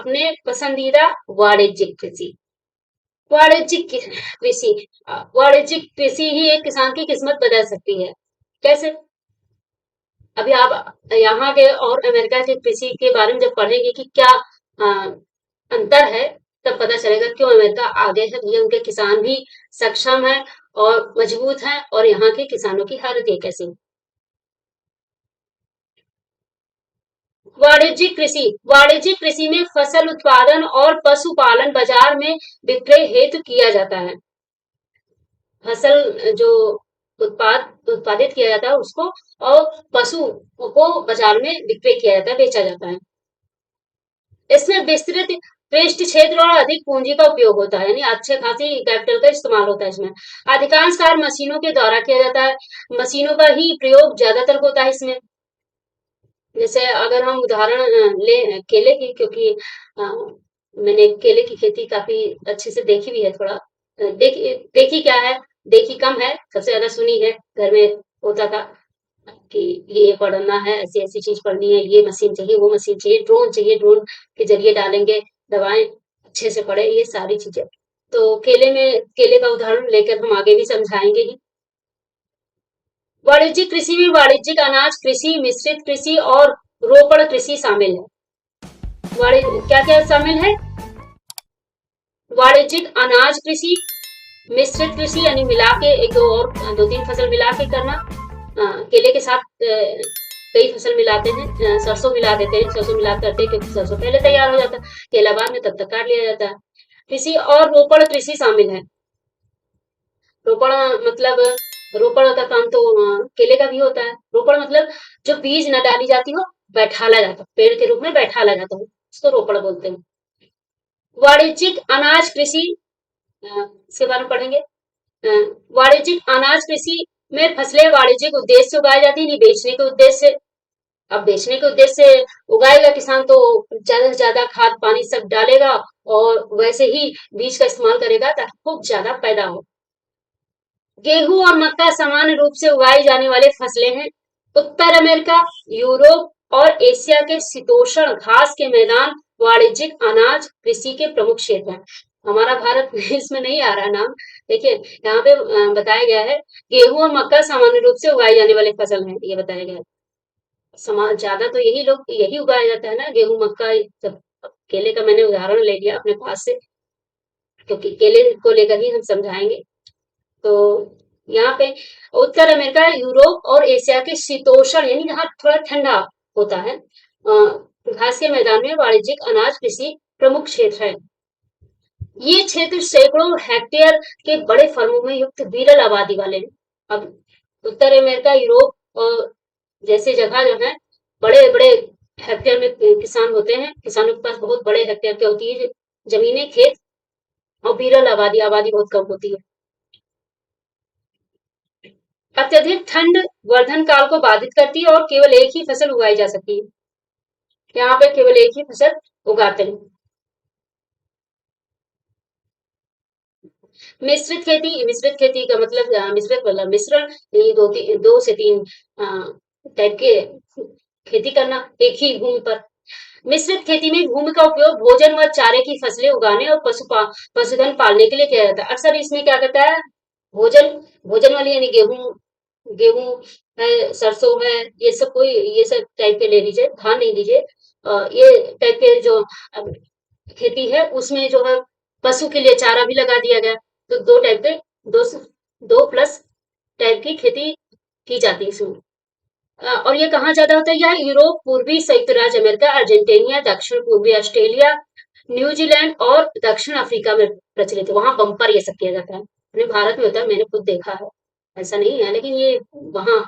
अपने पसंदीदा वाणिज्यिक कृषि। वाणिज्यिक कृषि वाणिज्यिक कृषि ही एक किसान की किस्मत बदल सकती है। कैसे? अभी आप यहाँ के और अमेरिका के कृषि के बारे में जब पढ़ेंगे कि क्या अंतर है, तब पता चलेगा क्यों अमेरिका आगे है। भैया उनके किसान भी सक्षम है और मजबूत हैं, और यहाँ के किसानों की हालत ये कैसी है। वाणिज्यिक कृषि में फसल उत्पादन और पशुपालन बाजार में विक्रय हेतु किया जाता है। फसल जो उत्पादित किया जाता है उसको, और पशु को बाजार में विक्रय किया जाता है, बेचा जाता है। इसमें विस्तृत कृषि क्षेत्र और अधिक पूंजी का उपयोग होता है, यानी अच्छे खासी कैपिटल का इस्तेमाल होता है इसमें। अधिकांश कार्य मशीनों के द्वारा किया जाता है, मशीनों का ही प्रयोग ज्यादातर होता है इसमें। जैसे अगर हम उदाहरण ले केले की, क्योंकि मैंने केले की खेती काफी अच्छे से देखी भी है। थोड़ा देखी क्या है, देखी कम है, सबसे ज्यादा सुनी है। घर में होता था कि ये पढ़ना है, ऐसी ऐसी चीज पढ़नी है, ये मशीन चाहिए, वो मशीन चाहिए, ड्रोन चाहिए, ड्रोन के जरिए डालेंगे दवाएं, अच्छे से पढ़े, ये सारी चीजें। तो केले का उदाहरण लेकर हम आगे भी समझाएंगे ही। वाणिज्यिक कृषि में वाणिज्यिक अनाज कृषि, मिश्रित कृषि और रोपण कृषि शामिल है। क्या क्या शामिल है? वाणिज्यिक अनाज कृषि, मिश्रित कृषि यानी मिला के एक दो और दो तीन फसल मिला के करना। केले के साथ कई फसल मिलाते हैं, सरसों मिला देते हैं, सरसों मिला करते हैं क्योंकि सरसों पहले तैयार हो जाता है, केला बाद में तब तक काट लिया जाता है। कृषि और रोपण कृषि शामिल है। रोपण मतलब रोपण का काम तो केले का भी होता है। रोपण मतलब जो बीज न डाली जाती हो, बैठाला जाता, पेड़ के रूप में बैठाला जाता है, उसको रोपण बोलते हैं। वाणिज्यिक अनाज कृषि, इसके बारे में पढ़ेंगे। वाणिज्यिक अनाज कृषि में फसलें वाणिज्यिक उद्देश्य से उगाई जाती है, नहीं बेचने के उद्देश्य से। अब बेचने के उद्देश्य से उगाएगा किसान तो ज्यादा से ज्यादा खाद पानी सब डालेगा, और वैसे ही बीज का इस्तेमाल करेगा ताकि खूब ज्यादा पैदा हो। गेहूं और मक्का सामान्य रूप से उगाई जाने वाले फसलें हैं। उत्तर अमेरिका, यूरोप और एशिया के शीतोष्ण घास के मैदान वाणिज्यिक अनाज कृषि के प्रमुख क्षेत्र हैं। हमारा भारत इसमें नहीं आ रहा नाम। देखिए यहाँ पे बताया गया है, गेहूं और मक्का सामान्य रूप से उगाई जाने वाले फसल हैं, ये बताया गया है। ज्यादा तो यही उगाया जाता है ना, गेहूं मक्का। जब केले का मैंने उदाहरण ले लिया अपने पास से, क्योंकि केले को लेकर ही हम समझाएंगे। तो यहाँ पे उत्तर अमेरिका, यूरोप और एशिया के शीतोष्ण यानी जहाँ थोड़ा ठंडा होता है, घास के मैदान में वाणिज्यिक अनाज कृषि प्रमुख क्षेत्र है। ये क्षेत्र सैकड़ों हेक्टेयर के बड़े फर्मों में युक्त विरल आबादी वाले हैं। अब उत्तर अमेरिका, यूरोप और जैसे जगह जो है, बड़े बड़े हेक्टेयर में किसान होते हैं, किसानों के पास बहुत बड़े हेक्टेयर की होती है जमीनें, खेत, और विरल आबादी आबादी बहुत कम होती है। अत्यधिक ठंड वर्धन काल को बाधित करती है और केवल एक ही फसल उगाई जा सकती है। यहाँ पे केवल एक ही फसल उगाते हैं। मिश्रित खेती का मतलब मिश्रित मतलब मिश्रण, ये दो से तीन टाइप के खेती करना एक ही भूमि पर। मिश्रित खेती में भूमि का उपयोग भोजन व चारे की फसलें उगाने और पशुधन पालने के लिए किया जाता है। अक्सर इसमें क्या करता है, भोजन भोजन वाली यानी गेहूं गेहूं है, सरसों है, ये सब टाइप के ले लीजिए, धान नहीं लीजिए। ये टाइप के जो खेती है उसमें जो है पशु के लिए चारा भी लगा दिया गया। तो दो टाइप के दो दो प्लस टाइप की खेती की जाती है इसमें। और ये कहाँ ज्यादा होता है? यह यूरोप, पूर्वी संयुक्त राज्य अमेरिका, अर्जेंटीना, दक्षिण पूर्वी ऑस्ट्रेलिया, न्यूजीलैंड और दक्षिण अफ्रीका में प्रचलित है। वहां बम्पर ये सब किया जाता है। अपने भारत में होता है, मैंने खुद देखा है, ऐसा नहीं है, लेकिन ये वहां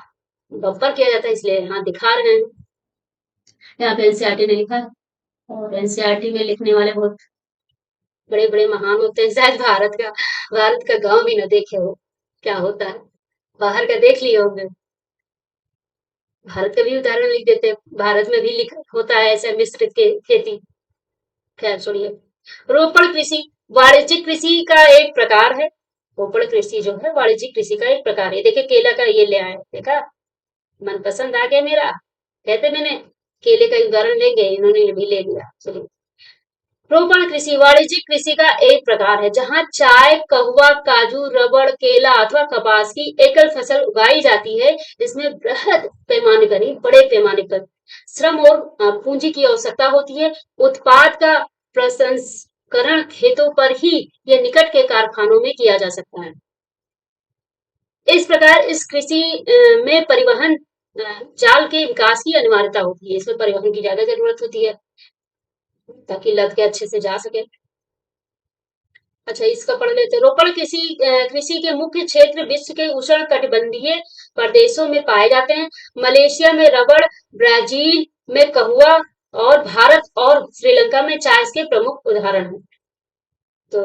बम्पर किया जाता है, इसलिए यहाँ दिखा रहे हैं। यहाँ पे एनसीईआरटी ने लिखा है, और एनसीईआरटी में लिखने वाले बहुत बड़े बड़े महान होते हैं। शायद भारत का गांव भी ना देखे हो क्या होता है, बाहर का देख लिए होंगे। भारत का भी उदाहरण लिख देते हैं, भारत में भी लिखा होता है ऐसा मिश्रित के खेती। खैर छोड़िए। रोपण कृषि वाणिज्यिक कृषि का एक प्रकार है। रोपण कृषि जो है वाणिज्यिक कृषि का एक प्रकार है। देखिए केला का ये ले आए, देखा, मनपसंद आ गया मेरा। कहते मैंने केले का उदाहरण लेंगे, इन्होंने भी ले लिया। चलिए, रोपण कृषि वाणिज्यिक कृषि का एक प्रकार है जहां चाय, कहुआ, काजू, रबड़, केला अथवा कपास की एकल फसल उगाई जाती है। इसमें बृहद पैमाने पर, बड़े पैमाने पर श्रम और पूंजी की आवश्यकता होती है। उत्पाद का प्रसंस्करण खेतों पर ही या निकट के कारखानों में किया जा सकता है। इस प्रकार इस कृषि में परिवहन जाल के विकास की अनिवार्यता होती है। इसमें परिवहन की ज्यादा जरूरत होती है ताकि लद के अच्छे से जा सके। अच्छा, इसका पढ़ लेते हैं। रोपण कृषि कृषि के मुख्य क्षेत्र विश्व के उष्ण कटिबंधीय प्रदेशों में पाए जाते हैं। मलेशिया में रबड़, ब्राजील में कहुआ और भारत और श्रीलंका में चाय इसके प्रमुख उदाहरण हैं। तो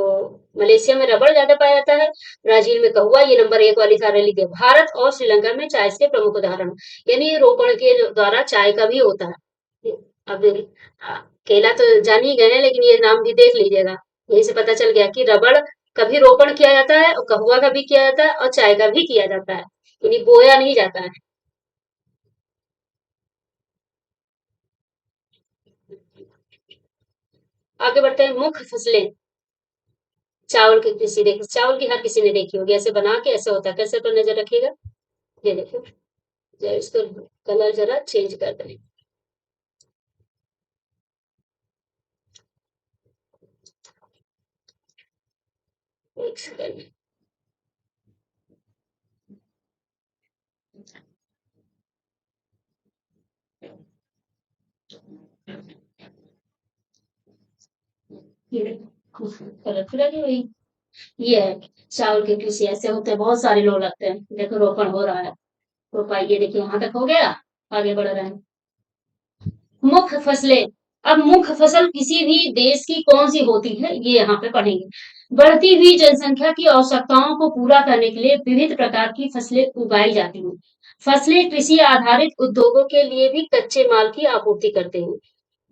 मलेशिया में रबड़ ज्यादा पाया जाता है, ब्राजील में कहुआ, ये नंबर एक वाली सारे लिखे। भारत और श्रीलंका में चाय के प्रमुख उदाहरण, यानी रोपण के द्वारा चाय का भी होता है। अब केला तो जान ही गए हैं, लेकिन ये नाम भी देख लीजिएगा। यही से पता चल गया कि रबड़ का भी रोपण किया जाता है और कहुआ का भी किया जाता है और चाय का भी किया जाता है, यानी बोया नहीं जाता है। आगे बढ़ते हैं। मुख्य फसलें। चावल की कृषि देखिए, चावल की हर किसी ने देखी होगी। ऐसे बना के ऐसे होता है, कैसे पर नजर रखिएगा। ये देखिए, जरा इसको कलर जरा चेंज कर दें। एक सेकंड। ये देखो, कलर फिर लगी हुई। ये है चावल की कृषि, ऐसे होते हैं, बहुत सारे लोग लगते हैं। देखो रोपण हो रहा है, रोपाई ये देखिए यहाँ तक हो गया, आगे बढ़ रहे हैं। मुख्य फसलें। अब मुख्य फसल किसी भी देश की कौन सी होती है, ये यहाँ पे पढ़ेंगे। बढ़ती हुई जनसंख्या की आवश्यकताओं को पूरा करने के लिए विविध प्रकार की फसलें उगाई जाती हैं। फसलें कृषि आधारित उद्योगों के लिए भी कच्चे माल की आपूर्ति करते हैं।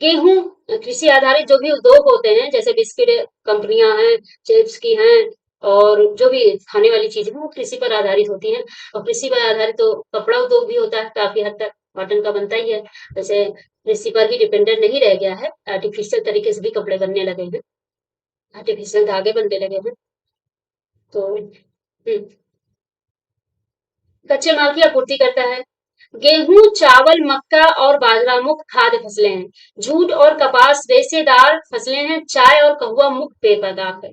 गेहूं, कृषि आधारित जो भी उद्योग होते हैं, जैसे बिस्किट कंपनियां हैं, चिप्स की हैं, और जो भी खाने वाली चीजें हैं वो कृषि पर आधारित होती हैं। और कृषि पर आधारित तो कपड़ा उद्योग भी होता है, काफी हद तक कॉटन का बनता ही है। जैसे कृषि पर ही डिपेंडेंट नहीं रह गया है, आर्टिफिशियल तरीके से भी कपड़े बनने लगे हैं, आर्टिफिशियल धागे बनने लगे हैं। तो कच्चे माल की आपूर्ति करता है। गेहूं, चावल, मक्का और बाजरा मुख्य खाद्य फसलें हैं। जूट और कपास रेशेदार फसलें हैं। चाय और कहुआ मुख्य पेय पदार्थ है।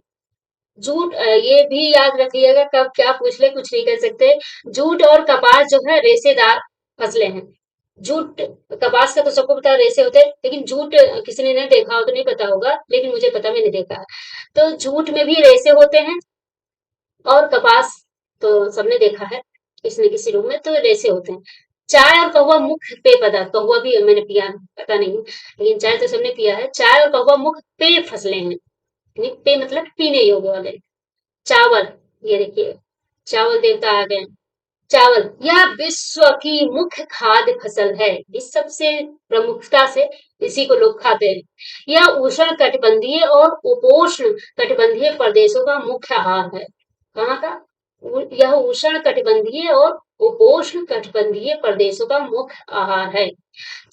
जूट, ये भी याद रखिएगा, कब क्या पूछ ले कुछ नहीं कर सकते। जूट और कपास जो है रेशेदार फसलें हैं। जूट, कपास का तो सबको पता है रेशे होते हैं, लेकिन जूट किसी ने नहीं देखा हो तो नहीं पता होगा, लेकिन मुझे पता, मैंने देखा है। तो जूट में भी रेशे होते हैं, और कपास तो सबने देखा है किसी न किसी रूप में, तो रेशे होते हैं। चाय और कहुआ मुख्य पेय पदार्थ, कहुआ भी मैंने पिया, पता नहीं, लेकिन चाय तो सबने पिया है। चाय और कहुआ मुख्य पेय फसलें हैं, यानी पेय मतलब पीने योग्य वाले। चावल, ये देखिए, चावल देवता आ गए। चावल यह विश्व की मुख्य खाद्य फसल है, इस सबसे प्रमुखता से इसी को लोग खाते हैं। यह उष्ण कटिबंधीय और उपोष्ण कटिबंधीय प्रदेशों का मुख्य आहार है। कहाँ का? यह उष्ण कटिबंधीय और उपोष्ण कटिबंधीय प्रदेशों का मुख्य आहार है।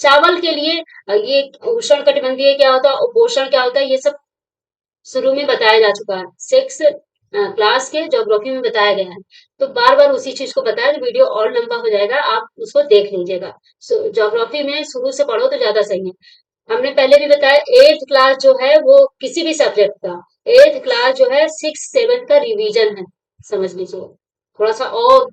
चावल के लिए ये उष्ण कटिबंधीय क्या होता है, उपोषण क्या होता है, ये सब शुरू में बताया जा चुका है। सिक्स क्लास के ज्योग्राफी में बताया गया है। तो बार बार उसी चीज को बताया, तो वीडियो और लंबा हो जाएगा, आप उसको देख लीजिएगा। ज्योग्राफी में शुरू से पढ़ो तो ज्यादा सही है। हमने पहले भी बताया, एट्थ क्लास जो है वो किसी भी सब्जेक्ट का, एट्थ क्लास जो है सिक्स सेवन का रिवीजन है, समझ लीजिए। थोड़ा सा और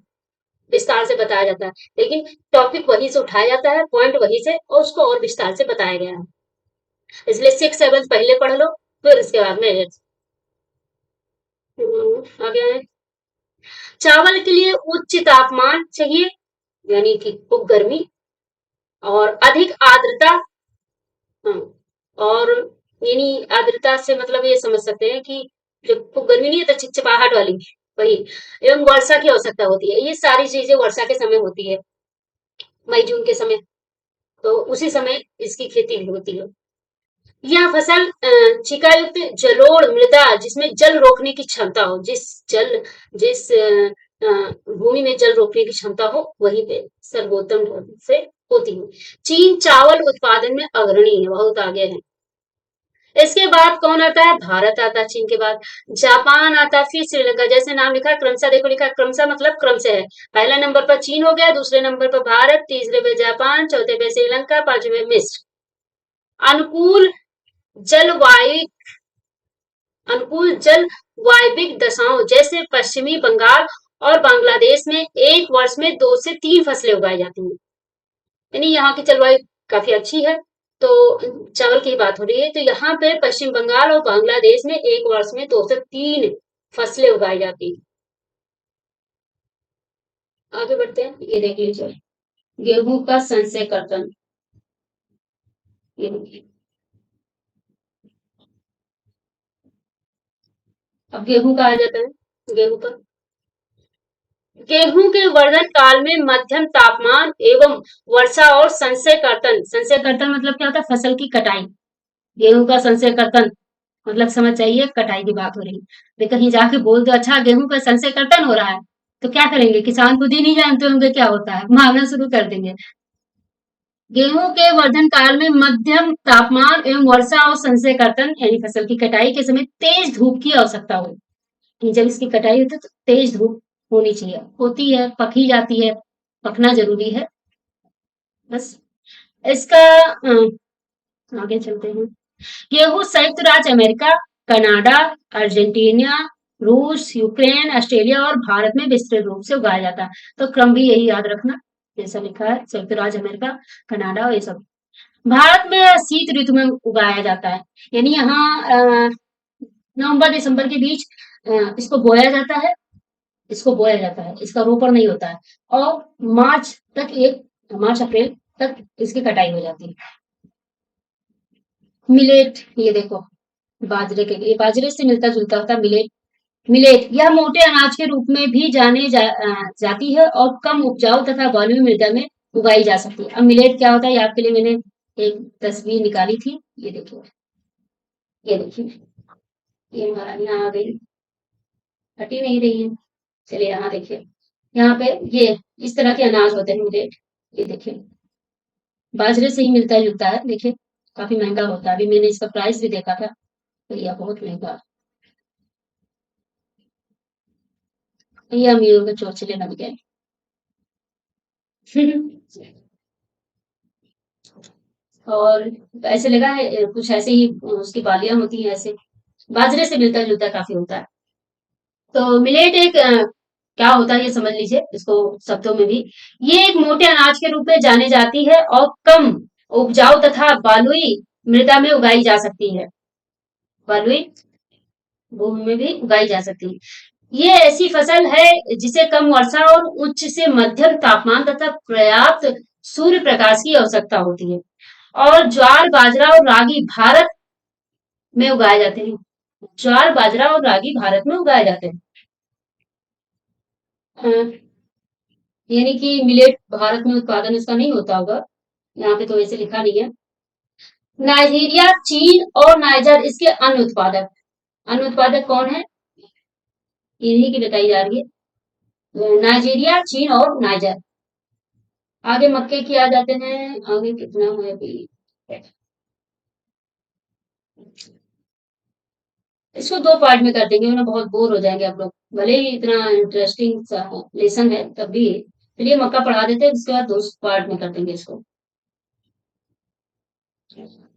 विस्तार से बताया जाता है, लेकिन टॉपिक वहीं से उठाया जाता है, पॉइंट वहीं से, और उसको और विस्तार से बताया गया है। इसलिए सिक्स सेवन पहले पढ़ लो, फिर इसके बाद में एट्थ। आगे आए। चावल के लिए उच्च तापमान चाहिए, यानी कि खूब गर्मी, और अधिक आर्द्रता। हाँ, और यानी आर्द्रता से मतलब ये समझ सकते हैं कि जब खूब गर्मी नहीं है तो चिपचिपाहट वाली, वही। एवं वर्षा की आवश्यकता होती है, ये सारी चीजें वर्षा के समय होती है, मई जून के समय, तो उसी समय इसकी खेती भी होती है। यह फसल चिकायुक्त जलोढ़ मृदा, जिसमें जल रोकने की क्षमता हो, जिस भूमि में जल रोकने की क्षमता हो, वहीं पे सर्वोत्तम ढंग से होती है। चीन चावल उत्पादन में अग्रणी है, बहुत आगे है। इसके बाद कौन आता है? भारत आता है चीन के बाद। जापान आता है, फिर श्रीलंका। जैसे नाम लिखा है क्रमशः, देखो लिखा है क्रमशः मतलब क्रम से है। पहले नंबर पर चीन हो गया, दूसरे नंबर पर भारत, तीसरे पे जापान, चौथे पे श्रीलंका, पांचवे पे मिस्र। अनुकूल जलवायु अनुकूल जल वायविक दशाओं जैसे पश्चिमी बंगाल और बांग्लादेश में एक वर्ष में 2 से 3 फसलें उगाई जाती हैं। यानी यहाँ की जलवायु काफी अच्छी है। तो चावल की बात हो रही है, तो यहाँ पे पश्चिम बंगाल और बांग्लादेश में एक वर्ष में 2 से 3 फसलें उगाई जाती हैं। आगे बढ़ते हैं, ये देख लीजिए गेहूं का संचय कर्तन। ये देखिए, अब गेहूं का आ जाता है। गेहूं पर गेहूं के वर्धन काल में मध्यम तापमान एवं वर्षा और संचय कर्तन मतलब क्या होता है? फसल की कटाई। गेहूं का संचय कर्तन मतलब समझ जाइए कटाई की बात हो रही है। वे कहीं जाके बोल दो अच्छा गेहूं का संचय कर्तन हो रहा है, तो क्या करेंगे? किसान खुद ही नहीं जानते होंगे क्या होता है, मारना शुरू कर देंगे। गेहूं के वर्धन काल में मध्यम तापमान एवं वर्षा और संचय कर्तन यानी फसल की कटाई के समय तेज धूप की आवश्यकता होगी। जब इसकी कटाई होती है तो तेज धूप होनी चाहिए, होती है, पकी जाती है, पकना जरूरी है। बस इसका आगे चलते हैं। गेहूं संयुक्त राज्य अमेरिका, कनाडा, अर्जेंटीना, रूस, यूक्रेन, ऑस्ट्रेलिया और भारत में विस्तृत रूप से उगाया जाता है। तो क्रम भी यही याद रखना, जैसा लिखा है संयुक्त राज्य अमेरिका, कनाडा और ये सब। भारत में शीत ऋतु में उगाया जाता है, यानी यहाँ नवंबर दिसंबर के बीच इसको बोया जाता है। इसको बोया जाता है, इसका रोपण नहीं होता है। और मार्च तक मार्च अप्रैल तक इसकी कटाई हो जाती है। मिलेट, ये देखो बाजरे के, ये बाजरे से मिलता जुलता होता है मिलेट। मिलेट यह मोटे अनाज के रूप में भी जाती है और कम उपजाऊ तथा बलुई मृदा में उगाई जा सकती है। अब मिलेट क्या होता है, ये आपके लिए मैंने एक तस्वीर निकाली थी, ये देखिए, ये देखिए, ये हमारा यहाँ आ गई, हटी नहीं रही है। चलिए यहाँ देखिए, यहाँ पे ये इस तरह के अनाज होते हैं मिलेट। ये देखिए बाजरे से ही मिलता जुलता है। देखिए काफी महंगा होता है, अभी मैंने इसका प्राइस भी देखा था, तो यह बहुत महंगा। ये अमीरों के चौचले बन गए। और ऐसे लगा है कुछ ऐसे ही उसकी बालियां होती हैं ऐसे, बाजरे से मिलता जुलता काफी होता है। तो मिलेट एक क्या होता है ये समझ लीजिए इसको शब्दों में भी। ये एक मोटे अनाज के रूप में जानी जाती है और कम उपजाऊ तथा बालुई मृदा में उगाई जा सकती है। बालुई भूमि में भी उगाई जा सकती है। ये ऐसी फसल है जिसे कम वर्षा और उच्च से मध्यम तापमान तथा पर्याप्त सूर्य प्रकाश की आवश्यकता होती है। और ज्वार बाजरा और रागी भारत में उगाए जाते हैं। ज्वार बाजरा और रागी भारत में उगाए जाते हैं। यानी कि मिलेट भारत में उत्पादन इसका नहीं होता होगा, यहाँ पे तो ऐसे लिखा नहीं है। नाइजीरिया, चीन और नाइजर इसके अन्य उत्पादक। अन्य उत्पादक कौन है? इन्हीं की बताई जा रही है, नाइजीरिया, चीन और नाइजर। आगे मक्के की आ जाते हैं, आगे कितना है अभी। इसको 2 पार्ट में कर देंगे, वरना बहुत बोर हो जाएंगे आप लोग, भले ही इतना इंटरेस्टिंग लेसन है तब भी। चलिए मक्का पढ़ा देते हैं, उसके बाद 2 पार्ट में कर देंगे इसको।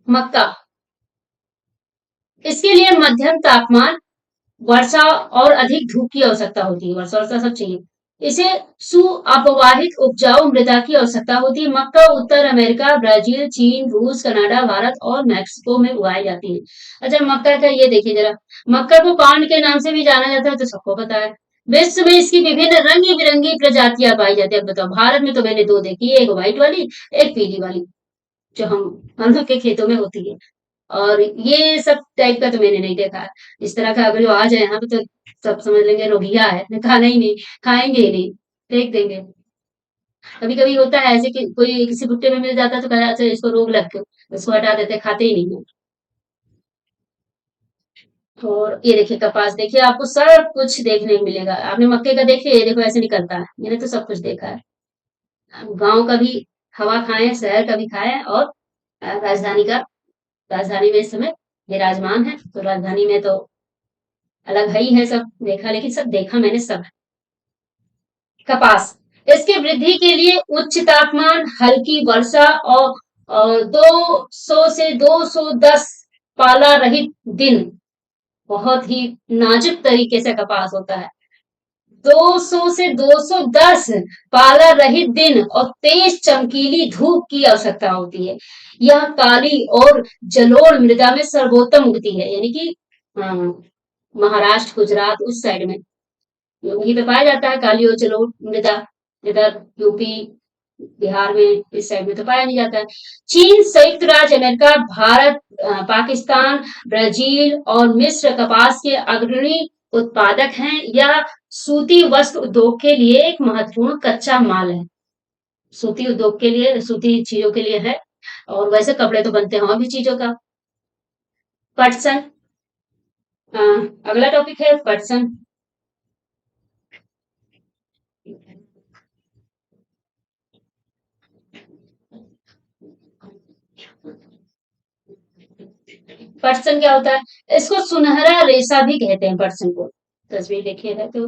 मक्का, इसके लिए मध्यम तापमान, वर्षा और अधिक धूप की आवश्यकता होती है। वर्षा वर्षा सब चाहिए। इसे सुअपवाहित उपजाऊ मृदा की आवश्यकता होती है। मक्का उत्तर अमेरिका, ब्राजील, चीन, रूस, कनाडा, भारत और मैक्सिको में उगाई जाती है। अच्छा मक्का का ये देखिए जरा, मक्का को पान के नाम से भी जाना जाता है, तो सबको पता है। विश्व में इसकी विभिन्न रंगी बिरंगी प्रजातियां पाई जाती है। अब बताओ, भारत में तो मैंने 2 देखी, एक व्हाइट वाली, एक पीली वाली, जो हम लोग के खेतों में होती है। और ये सब टाइप का तो मैंने नहीं देखा है। इस तरह का अगर जो आ जाए यहाँ पे तो सब समझ लेंगे रोगिया है, खाना ही नहीं, खाएंगे ही नहीं, फेंक देंगे। कभी कभी होता है ऐसे कि कोई किसी भुट्टे में मिल जाता है तो कहा अच्छा इसको रोग लग गए, इसको हटा देते हैं, खाते ही नहीं है। और ये देखिए कपास, देखिए आपको सब कुछ देखने को मिलेगा। आपने मक्के का देखिए, ये देखो ऐसे निकलता है, मैंने तो सब कुछ देखा है। गांव का भी हवा खाए, शहर का भी खाए, और राजधानी का, राजधानी में इस समय विराजमान है। तो राजधानी में तो अलग है ही है सब देखा, लेकिन सब देखा मैंने सब। कपास, इसकी वृद्धि के लिए उच्च तापमान, हल्की वर्षा और 200 से 210 पाला रहित दिन, बहुत ही नाजुक तरीके से कपास होता है। 200 से 210 पाला रहित दिन और तेज चमकीली धूप की आवश्यकता होती है। यह काली और जलोढ़ मृदा में सर्वोत्तम उगती है, यानी कि महाराष्ट्र, गुजरात उस साइड में वहीं पे पाया जाता है काली और जलोढ़ मृदा। इधर यूपी, बिहार में इस साइड में तो पाया नहीं जाता है। चीन, संयुक्त राज्य अमेरिका, भारत, पाकिस्तान, ब्राजील और मिस्र कपास के अग्रणी उत्पादक हैं। यह सूती वस्त्र उद्योग के लिए एक महत्वपूर्ण कच्चा माल है। सूती उद्योग के लिए, सूती चीजों के लिए है। और वैसे कपड़े तो बनते हैं और भी चीजों का। पटसन, अगला टॉपिक है पटसन। पटसन क्या होता है? इसको सुनहरा रेशा भी कहते हैं पटसन को। तस्वीर देखिएगा तो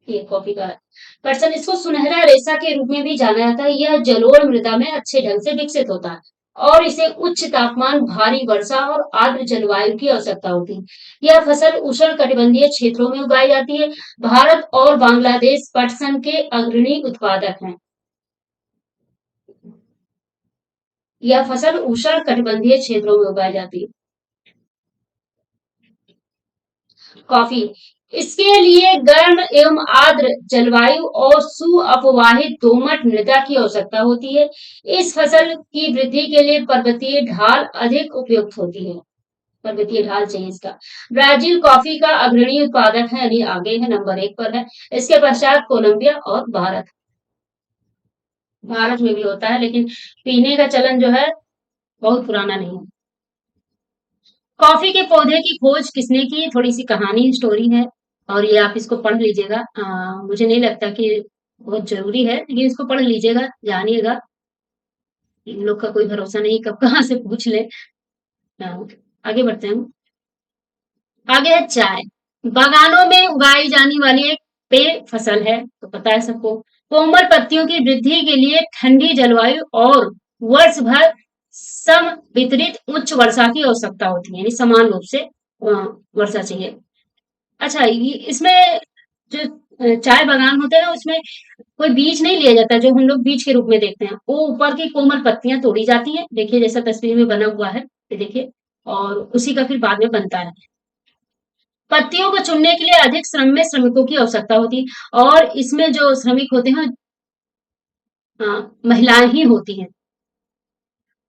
ये कॉफी का है। पटसन, इसको सुनहरा रेशा के रूप में भी जाना जाता है। यह जलोढ़ मृदा में अच्छे ढंग से विकसित होता है और इसे उच्च तापमान, भारी वर्षा और आर्द्र जलवायु की आवश्यकता होती है। यह फसल उष्ण कटिबंधीय क्षेत्रों में उगाई जाती है। भारत और बांग्लादेश पटसन के अग्रणी उत्पादक हैं। यह फसल उष्ण कटिबंधीय क्षेत्रों में उगाई जाती है। कॉफी, इसके लिए गर्म एवं आर्द्र जलवायु और सुअपवाहित दोमट मृदा की आवश्यकता होती है। इस फसल की वृद्धि के लिए पर्वतीय ढाल अधिक उपयुक्त होती है। पर्वतीय ढाल चाहिए इसका। ब्राजील कॉफी का अग्रणी उत्पादक है, यानी आगे है, नंबर 1 पर है। इसके पश्चात कोलंबिया और भारत। भारत में भी होता है, लेकिन पीने का चलन जो है बहुत पुराना नहीं है। कॉफी के पौधे की खोज किसने की? थोड़ी सी कहानी स्टोरी है और ये आप इसको पढ़ लीजिएगा। मुझे नहीं लगता कि बहुत जरूरी है, लेकिन इसको पढ़ लीजिएगा, जानिएगा। इन लोग का कोई भरोसा नहीं कब कहाँ से पूछ ले। आगे बढ़ते हैं। आगे है चाय। बागानों में उगाई जाने वाली एक पेय फसल है, तो पता है सबको। कोमल पत्तियों की वृद्धि के लिए ठंडी जलवायु और वर्ष भर सम वितरित उच्च वर्षा की आवश्यकता होती है, यानी समान रूप से वर्षा चाहिए। अच्छा, ये इसमें जो चाय बागान होते हैं उसमें कोई बीज नहीं लिया जाता, जो हम लोग बीज के रूप में देखते हैं। वो ऊपर की कोमल पत्तियां तोड़ी जाती हैं, देखिए जैसा तस्वीर में बना हुआ है, ये देखिए, और उसी का फिर बाद में बनता है। पत्तियों को चुनने के लिए अधिक श्रम में श्रमिकों की आवश्यकता होती है और इसमें जो श्रमिक होते हैं महिलाएं ही होती हैं।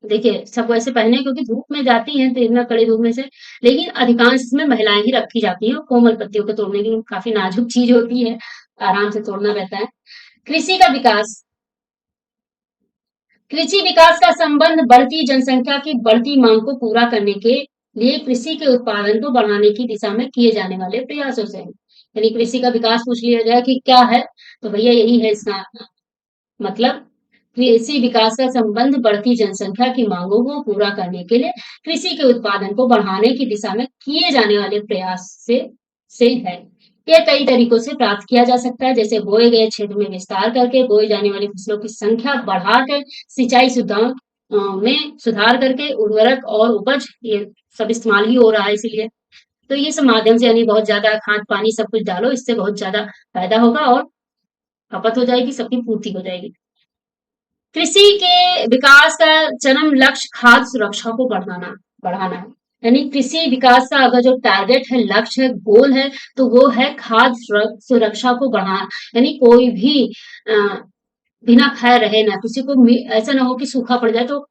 देखिए सब वैसे पहने क्योंकि धूप में जाती हैं तो इतना कड़ी धूप में से, लेकिन अधिकांश इसमें महिलाएं ही रखी जाती हैं। कोमल पत्तियों को तोड़ने की काफी नाजुक चीज होती है, आराम से तोड़ना रहता है। कृषि का विकास। कृषि विकास का संबंध बढ़ती जनसंख्या की बढ़ती मांग को पूरा करने के लिए कृषि के उत्पादन को बढ़ाने की दिशा में किए जाने वाले प्रयासों से है। यानी कृषि का विकास पूछ लिया जाए कि क्या है, तो भैया यही है इसका मतलब। कृषि विकास का संबंध बढ़ती जनसंख्या की मांगों को पूरा करने के लिए कृषि के उत्पादन को बढ़ाने की दिशा में किए जाने वाले प्रयास से है। यह कई तरीकों से प्राप्त किया जा सकता है, जैसे बोए गए क्षेत्र में विस्तार करके, बोई जाने वाली फसलों की संख्या बढ़ाकर, सिंचाई सुविधाओं में सुधार करके, उर्वरक और उपज, ये सब इस्तेमाल ही हो रहा है इसीलिए। तो ये सब माध्यम से, यानी बहुत ज्यादा खाद पानी सब कुछ डालो, इससे बहुत ज्यादा फायदा होगा और खपत हो जाएगी, सबकी पूर्ति हो जाएगी। कृषि के विकास का चरम लक्ष्य खाद्य सुरक्षा को बढ़ाना है। यानी कृषि विकास का अगर जो टारगेट है, लक्ष्य है, गोल है, तो वो है खाद्य सुरक्षा को बढ़ाना। यानी कोई भी बिना खाए रहे ना, किसी को ऐसा ना हो कि सूखा पड़ जाए तो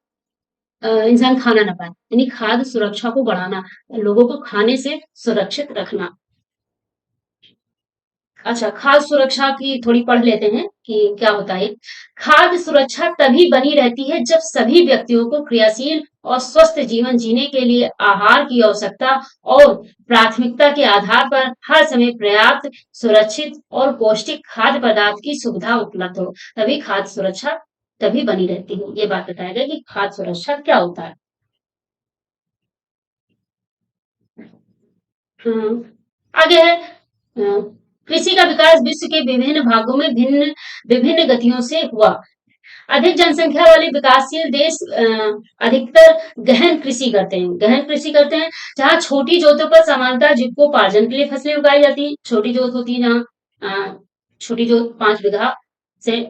इंसान खाना ना पाए। यानी खाद्य सुरक्षा को बढ़ाना, लोगों को खाने से सुरक्षित रखना। अच्छा, खाद्य सुरक्षा की थोड़ी पढ़ लेते हैं कि क्या होता है। खाद्य सुरक्षा तभी बनी रहती है जब सभी व्यक्तियों को क्रियाशील और स्वस्थ जीवन जीने के लिए आहार की आवश्यकता और प्राथमिकता के आधार पर हर समय पर्याप्त, सुरक्षित और पौष्टिक खाद्य पदार्थ की सुविधा उपलब्ध हो, तभी खाद्य सुरक्षा तभी बनी रहती है। ये बात बताया गया कि खाद्य सुरक्षा क्या होता है। हाँ, आगे है कृषि का विकास विश्व के विभिन्न भागों में विभिन्न गतियों से हुआ। अधिक जनसंख्या वाले विकासशील देश अधिकतर गहन कृषि करते हैं। गहन कृषि करते हैं जहाँ छोटी जोतों पर समानता जीविकोपार्जन के लिए फसलें उगाई जाती हैं। छोटी जोत होती है जहाँ छोटी जोत 5 बीघा से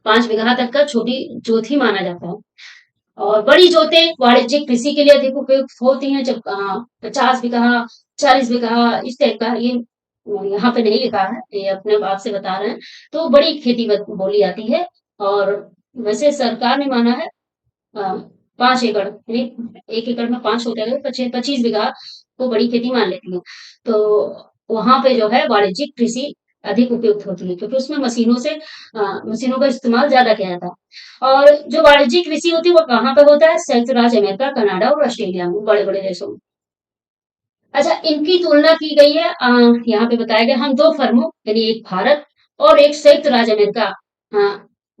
5 बीघा तक का छोटी जोत ही माना जाता है। और बड़ी जोतें वाणिज्यिक कृषि के लिए अधिक उपयुक्त होती हैं जब 50 बीघा 40 बीघा इस टाइप का ये यहाँ पे नहीं लिखा है, ये अपने आप से बता रहे हैं। तो बड़ी खेती बोली जाती है और वैसे सरकार ने माना है 5 एकड़, एक एकड़ में 5 होता है, 25 बीघा को बड़ी खेती मान लेती है। तो वहां पे जो है वाणिज्यिक कृषि अधिक उपयुक्त होती है क्योंकि उसमें मशीनों का इस्तेमाल ज्यादा किया जाता है। और जो वाणिज्यिक कृषि होती है वो कहाँ पे होता है? संयुक्त राज्य अमेरिका, कनाडा और ऑस्ट्रेलिया में, बड़े बड़े देशों में। अच्छा, इनकी तुलना की गई है यहाँ पे बताया गया हम दो फर्मों यानी एक भारत और एक संयुक्त राज्य अमेरिका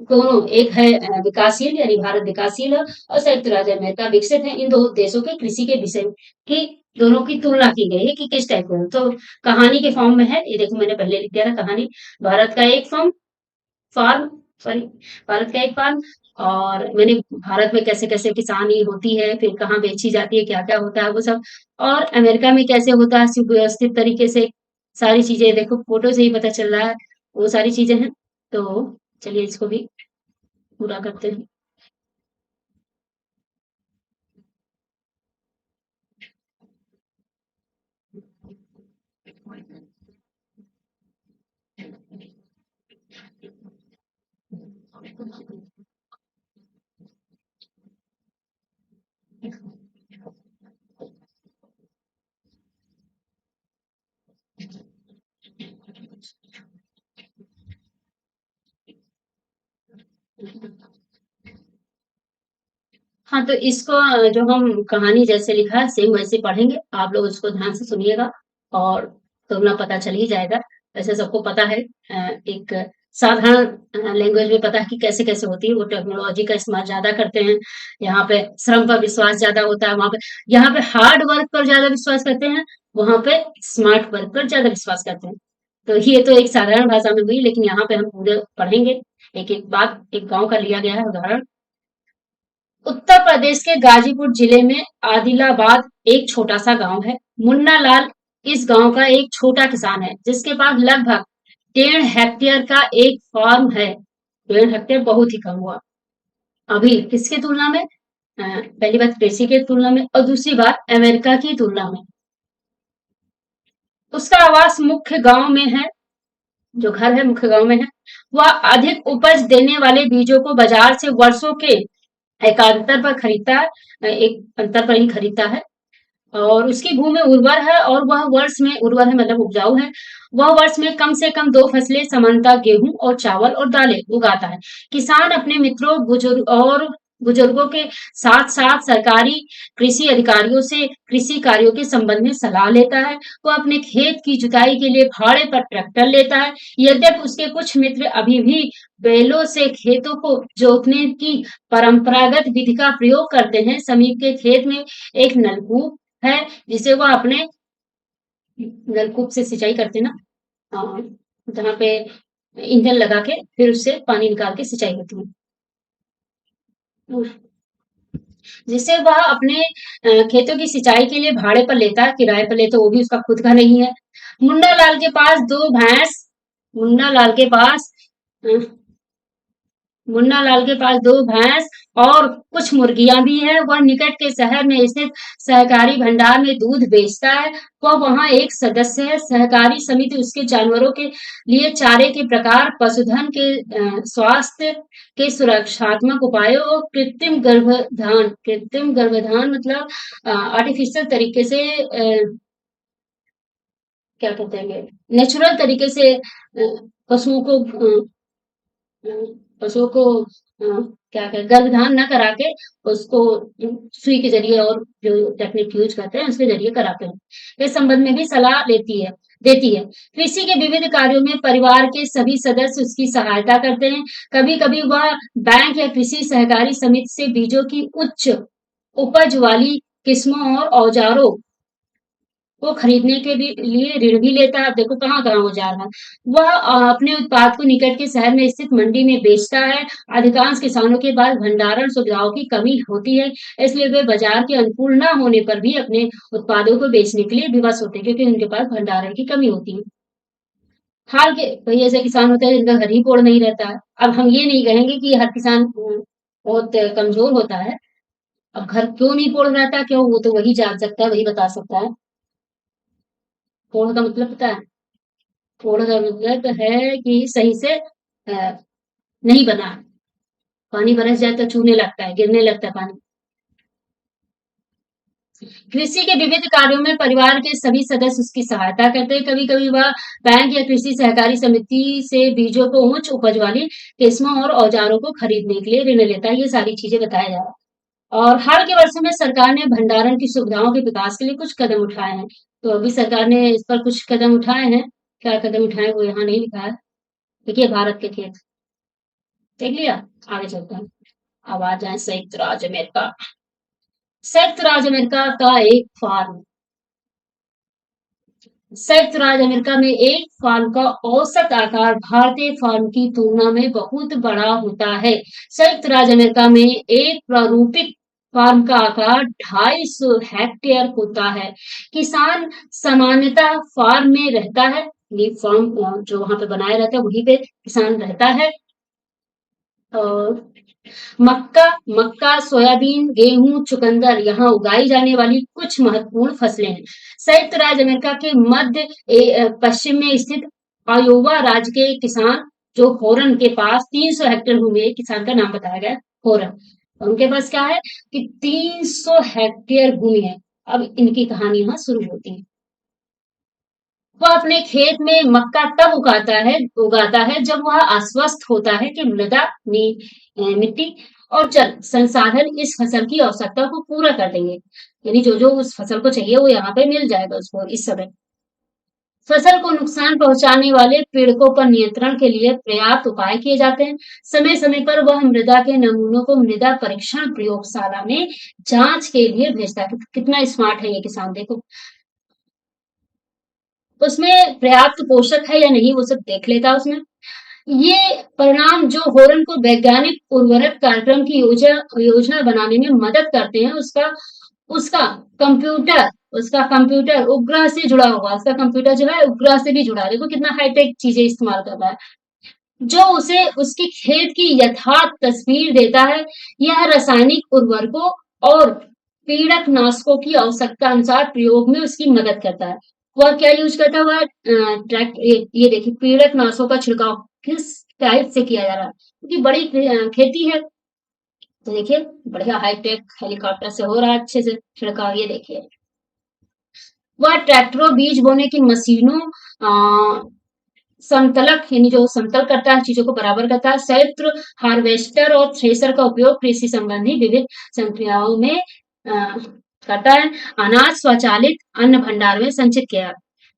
दोनों, एक है विकासशील यानी भारत विकासशील है और संयुक्त राज्य अमेरिका विकसित है। इन दो देशों के कृषि के विषय की दोनों की तुलना की गई है कि किस टाइप का है। तो कहानी के फॉर्म में है, ये देखो मैंने पहले लिख दिया था कहानी। भारत का एक फार्म सॉरी भारत का एक फार्म और मैंने भारत में कैसे कैसे किसानी होती है, फिर कहाँ बेची जाती है, क्या क्या होता है वो सब, और अमेरिका में कैसे होता है सुव्यवस्थित तरीके से। सारी चीजें देखो फोटो से ही पता चल रहा है, वो सारी चीजें हैं। तो चलिए इसको भी पूरा करते हैं। हाँ, तो इसको जो हम कहानी जैसे लिखा है सेम वैसे पढ़ेंगे, आप लोग उसको ध्यान से सुनिएगा और तुरंत पता चल ही जाएगा। वैसे सबको पता है एक साधारण लैंग्वेज में पता है कि कैसे कैसे होती है। वो टेक्नोलॉजी का इस्तेमाल ज्यादा करते हैं, यहाँ पे श्रम पर विश्वास ज्यादा होता है, वहां पे यहाँ पे हार्ड वर्क पर ज्यादा विश्वास करते हैं, वहां पे स्मार्ट वर्क पर ज्यादा विश्वास करते हैं। तो ये तो एक साधारण भाषा में हुई, लेकिन यहाँ पे हम पूरे पढ़ेंगे। एक एक बात, एक गांव का लिया गया है उदाहरण। उत्तर प्रदेश के गाजीपुर जिले में आदिलाबाद एक छोटा सा गांव है। मुन्ना लाल इस गांव का एक छोटा किसान है जिसके पास लगभग 1.5 हेक्टेयर का एक फार्म है। 1.5 हेक्टेयर बहुत ही कम हुआ अभी किसकी तुलना में? पहली बात कृषि की तुलना में और दूसरी बात अमेरिका की तुलना में। उसका आवास मुख्य गांव में है, जो घर है मुख्य गांव में है। वह अधिक उपज देने वाले बीजों को बाजार से वर्षों के एकांतर पर खरीदता है, एक अंतर पर ही खरीदता है। और उसकी भूमि उर्वर है और वह वर्ष में उर्वर है मतलब उपजाऊ है। वह वर्ष में कम से कम 2 फसलें समानता गेहूं और चावल और दालें उगाता है। किसान अपने मित्रों बुजुर्गों के साथ साथ सरकारी कृषि अधिकारियों से कृषि कार्यों के संबंध में सलाह लेता है। वह अपने खेत की जुताई के लिए भाड़े पर ट्रैक्टर लेता है। यद्यपि उसके कुछ मित्र अभी भी बैलों से खेतों को जोतने की परंपरागत विधि का प्रयोग करते हैं। समीप के खेत में एक नलकूप है जिसे वह अपने नलकूप से सिंचाई करते ना, जहाँ पे इंजन लगा के फिर उससे पानी निकाल के सिंचाई होती है, जिसे वह अपने खेतों की सिंचाई के लिए भाड़े पर लेता है, किराए पर लेता है, वो भी उसका खुद का नहीं है। मुन्ना लाल के पास दो भैंस मुन्ना लाल के पास अ, मुन्ना लाल के पास दो भैंस और कुछ मुर्गियां भी है। वह निकट के शहर में स्थित सहकारी भंडार में दूध बेचता है। वह वहां एक सदस्य है। सहकारी समिति उसके जानवरों के लिए चारे के प्रकार, पशुधन के स्वास्थ्य के सुरक्षात्मक उपायों और कृत्रिम गर्भधान मतलब आर्टिफिशियल तरीके से क्या कहते हैं नेचुरल तरीके से पशुओं को पशुओं को क्या कहते गर्भधान न करा के उसको सुई के जरिए और जो टेक्निक यूज करते हैं उसके जरिए कराते हैं। इस संबंध में भी सलाह देती है। कृषि के विविध कार्यों में परिवार के सभी सदस्य उसकी सहायता करते हैं। कभी कभी वह बैंक या कृषि सहकारी समिति से बीजों की उच्च उपज वाली किस्मों और औजारों वो खरीदने के लिए ऋण भी लेता है। अब देखो कहाँ-कहाँ वो जा रहा है। वह अपने उत्पाद को निकट के शहर में स्थित मंडी में बेचता है। अधिकांश किसानों के पास भंडारण सुविधाओं की कमी होती है, इसलिए वे बाजार के अनुकूल ना होने पर भी अपने उत्पादों को बेचने के लिए विवश होते हैं, क्योंकि उनके पास भंडारण की कमी होती है। हाल के कई ऐसे किसान होते हैं जिनका घर ही कोड़ नहीं रहता है। अब हम ये नहीं कहेंगे कि हर किसान बहुत कमजोर होता है। अब घर क्यों नहीं कोड़ रहता, क्यों, वो तो वही जान सकता है, वही बता सकता है। कोड़ का मतलब पता है? कोड़ का मतलब है कि सही से नहीं बना है। पानी बरस जाए तो छूने लगता है, गिरने लगता है पानी। कृषि के विविध कार्यों में परिवार के सभी सदस्य उसकी सहायता करते हैं। कभी-कभी वह बैंक या कृषि सहकारी समिति से बीजों को उच्च उपज वाली किस्मों और औजारों को खरीदने के लिए ऋण लेता है। ये सारी चीजें बताया जा रहा है। और हाल के वर्षों में सरकार ने भंडारण की सुविधाओं के विकास के लिए कुछ कदम उठाए हैं। तो अभी सरकार ने इस पर कुछ कदम उठाए हैं। क्या कदम उठाए वो यहाँ नहीं लिखा है। देखिए भारत के खेत, देख लिया। आगे चलते हैं। अब आ जाए संयुक्त राज्य अमेरिका। संयुक्त राज्य अमेरिका का एक फार्म, संयुक्त राज्य अमेरिका में एक फार्म का औसत आकार भारतीय फार्म की तुलना में बहुत बड़ा होता है। संयुक्त राज्य अमेरिका में एक प्रारूपिक फार्म का आकार 250 हेक्टेयर होता है। किसान सामान्यतः फार्म में रहता है, ये फार्म जो वहां पे बनाया रहता है वहीं पे किसान रहता है। और मक्का, मक्का, सोयाबीन, गेहूं, चुकंदर यहाँ उगाई जाने वाली कुछ महत्वपूर्ण फसलें हैं। संयुक्त राज्य अमेरिका के मध्य पश्चिम में स्थित आयोवा राज्य के किसान, जो होरन के पास 300 हेक्टेयर भूमि है, किसान का नाम बताया गया होरन। उनके पास क्या है कि 300 हेक्टेयर भूमि है। अब इनकी कहानी यहाँ शुरू होती है। वह अपने खेत में मक्का तब उगाता है जब वह आश्वस्त होता है कि मिट्टी और जल संसाधन इस फसल की आवश्यकता को पूरा कर देंगे। यानी जो जो उस फसल को चाहिए वो यहाँ पे मिल जाएगा उसको इस समय। फसल को नुकसान पहुंचाने वाले पीड़कों पर नियंत्रण के लिए पर्याप्त उपाय किए जाते हैं। समय समय पर वह मृदा के नमूनों को मृदा परीक्षण प्रयोगशाला में जांच के लिए भेजता है। कितना स्मार्ट है ये किसान, देखो। उसमें पर्याप्त पोषक है या नहीं वो सब देख लेता है उसमें। ये परिणाम जो होरन को वैज्ञानिक उर्वरक कार्यक्रम की योजना बनाने में मदद करते हैं, उसका उसका कंप्यूटर उसका कंप्यूटर उपग्रह से जुड़ा हुआ, उसका कंप्यूटर जो है उपग्रह से भी जुड़ा है। देखो कितना हाईटेक चीजें इस्तेमाल कर रहा है, जो उसे उसकी खेत की यथार्थ तस्वीर देता है। यह रासायनिक उर्वरकों और पीड़क नाशकों की आवश्यकता अनुसार प्रयोग में उसकी मदद करता है। वह क्या यूज करता है, वह ये देखिए पीड़क नाशों का छिड़काव किस टाइप से किया जा रहा है, क्योंकि बड़ी खेती है। तो देखिए बढ़िया हाईटेक हेलीकॉप्टर से हो रहा है अच्छे से छिड़काव, ये देखिए। वह ट्रैक्टरों, बीज बोने की मशीनों, समतलक यानी जो समतल करता है, चीजों को बराबर करता है, संयंत्र, हार्वेस्टर और थ्रेसर का उपयोग कृषि संबंधी विविध संक्रियाओं में करता है। अनाज स्वचालित अन्न भंडार में संचित किया,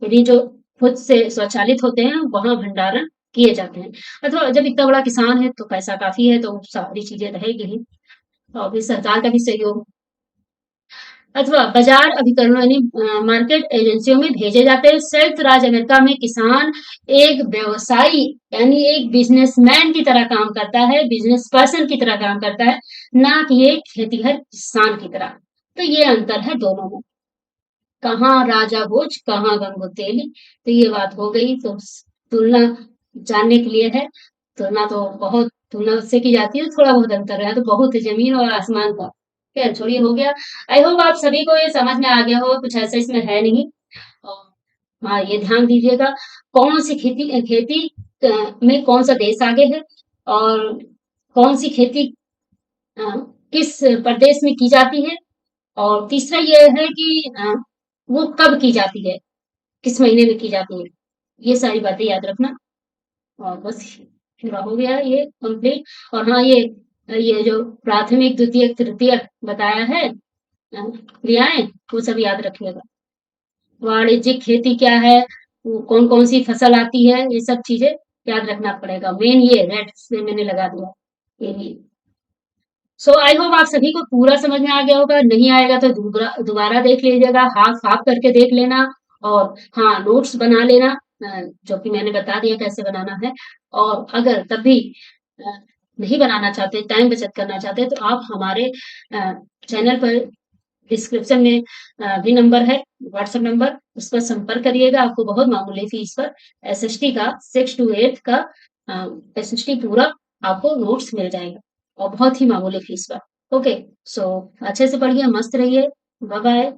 यानी जो खुद से स्वचालित होते हैं वहां भंडारण किए जाते हैं। अथवा जब इतना बड़ा किसान है तो पैसा काफी है तो सारी चीजें रहेगी ही, और फिर सरकार का भी सहयोग। अथवा बाजार अभिकरणों यानी मार्केट एजेंसियों में भेजे जाते हैं। संयुक्त राज्य अमेरिका में किसान एक व्यवसायी यानी एक बिजनेसमैन की तरह काम करता है, बिजनेस पर्सन की तरह काम करता है, ना कि एक खेतीहर किसान की तरह। तो ये अंतर है दोनों में। कहाँ राजा भोज कहाँ गंगो तेली, तो ये बात हो गई। तो तुलना जानने के लिए है, तुलना तो बहुत तुलना उससे की जाती है, थोड़ा बहुत अंतर है तो बहुत है जमीन और आसमान का। खैर छोड़िए, हो गया। आई होप आप सभी को ये समझ में आ गया हो, कुछ ऐसा इसमें है नहीं। और हाँ ये ध्यान दीजिएगा, कौन सी खेती खेती में कौन सा देश आगे है, और कौन सी खेती अ, किस प्रदेश में की जाती है, और तीसरा ये है कि वो कब की जाती है, किस महीने में की जाती है। ये सारी बातें याद रखना। और बस पूरा हो गया ये कंप्लीट। और हाँ ये जो प्राथमिक द्वितीय तृतीय बताया है क्रियाएं, वो सब याद रखिएगा। वाणिज्यिक खेती क्या है, वो कौन कौन सी फसल आती है, ये सब चीजें याद रखना पड़ेगा। मेन ये रेड से मैंने लगा दिया ये भी। सो आई होप आप सभी को पूरा समझ में आ गया होगा। नहीं आएगा तो दोबारा देख लीजिएगा, हाफ हाफ करके देख लेना। और हाँ, नोट्स बना लेना, जो कि मैंने बता दिया कैसे बनाना है। और अगर तब भी अ, नहीं बनाना चाहते, टाइम बचत करना चाहते हैं, तो आप हमारे चैनल पर डिस्क्रिप्शन में भी नंबर है, व्हाट्सएप नंबर, उस पर संपर्क करिएगा। आपको बहुत मामूली फीस पर एसएसटी का 6 टू 8 का एसएसटी पूरा आपको नोट्स मिल जाएगा, और बहुत ही मामूली फीस पर। ओके, सो अच्छे से पढ़िए, मस्त रहिए। Bye bye.